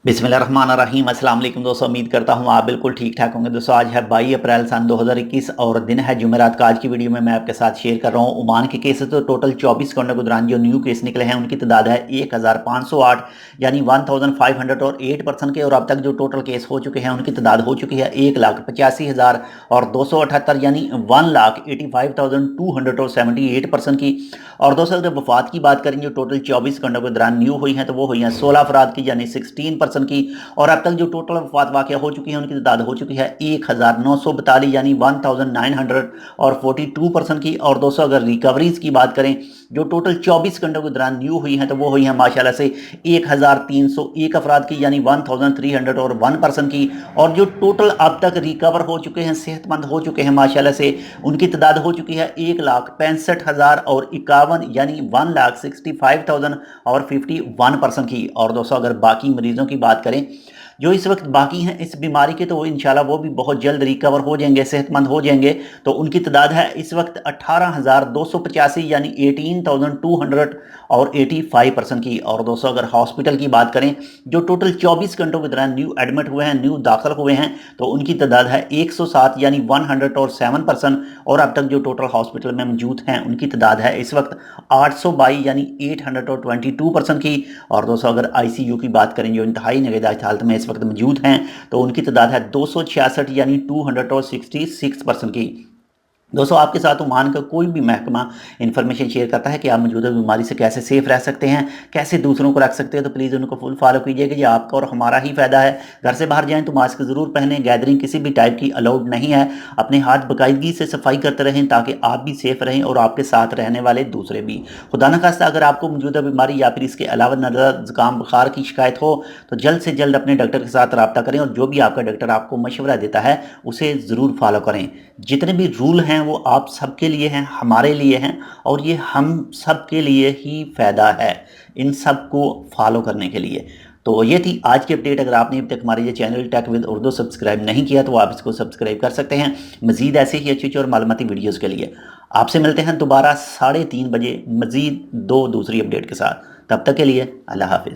बिस्मिल्लाहिर्रहमानिर्रहीम। अस्सलाम वालेकुम दोस्तों, उम्मीद करता हूँ आप बिल्कुल ठीक ठाक होंगे। दोस्तों आज है 22 अप्रैल सन 2021 और दिन है जुमेरात का। आज की वीडियो में मैं आपके साथ शेयर कर रहा हूँ ओमान के केसेस। तो टोटल 24 घंटों के दौरान जो न्यू केस निकले हैं उनकी तादाद है 1508 यानी 1508% के। और अब तक जो टोटल केस हो चुके हैं उनकी तादाद हो चुकी है 1,85,278 यानी 1,85,278% की। और दोस्तों अगर वफात की बात करें जो टोटल 24 घंटों के दौरान न्यू हुई हैं तो वो हुई हैं 16 अफराद की यानी 16% की। और अब तक जो टोटल वफात वाक़या हो चुकी हैं उनकी तादाद हो चुकी है 1,942 यानी 1,942% की। और दोस्तों अगर रिकवरीज की बात करें जो टोटल 24 घंटों के दौरान न्यू हुई हैं तो वो हुई हैं माशाल्लाह से 1,301 अफराद की यानी 1,301% की। और जो टोटल अब तक रिकवर हो चुके हैं, सेहतमंद हो चुके हैं माशाल्लाह से, उनकी तादाद हो चुकी है 1,65,051 यानी 1,65,051% की। और दोस्तों अगर बाकी मरीजों की बात करें जो इस वक्त बाकी हैं इस बीमारी के, तो वो इंशाल्लाह वो भी बहुत जल्द रिकवर हो जाएंगे, सेहतमंद हो जाएंगे। तो उनकी तादाद है इस वक्त 18,285 यानी 18,285% की। और दोस्तों अगर हॉस्पिटल की बात करें जो टोटल 24 घंटों के दौरान न्यू एडमिट हुए हैं, न्यू दाखिल हुए हैं, तो उनकी तादाद है 107 यानी 107%। और अब तक जो टोटल हॉस्पिटल में मौजूद हैं उनकी तादाद है इस वक्त 822 यानी 822% की। और दोस्तों अगर ICU की बात करें जो इंतहाई नगहदाश्त हालत में इस वक्त मौजूद हैं तो उनकी तादाद है 266 यानी 266% की। दोस्तों आपके साथ ओमान का कोई भी महकमा इन्फॉर्मेशन शेयर करता है कि आप मौजूदा बीमारी से कैसे सेफ रह सकते हैं, कैसे दूसरों को रख सकते हैं, तो प्लीज़ उनको फुल फॉलो कीजिएगा। ये आपका और हमारा ही फ़ायदा है। घर से बाहर जाएं तो मास्क ज़रूर पहनें, गैदरिंग किसी भी टाइप की अलाउड नहीं है। अपने हाथ बाकायदगी से सफाई करते रहें ताकि आप भी सेफ रहें और आपके साथ रहने वाले दूसरे भी। खुदा न खास्ता अगर आपको मौजूदा बीमारी या फिर इसके अलावा नज़र ज़ुकाम बुखार की शिकायत हो तो जल्द से जल्द अपने डॉक्टर के साथ रब्ता करें और जो भी आपका डॉक्टर आपको मशवरा देता है उसे ज़रूर फॉलो करें। जितने भी रूल हैं वो आप सब के लिए हैं, हमारे लिए हैं, और ये हम सब के लिए ही फ़ायदा है इन सब को फॉलो करने के लिए। तो ये थी आज की अपडेट। अगर आपने अब तक हमारे ये channel tech with Urdu subscribe नहीं किया तो आप इसको सब्सक्राइब कर सकते हैं मज़ीद ऐसे ही अच्छी और मालूमाती वीडियोज़ के लिए। आपसे मिलते हैं दोबारा 3:30 बजे मज़ीद 2 दूसरी अपडेट के साथ। तब तक के लिए अल्लाह हाफिज़।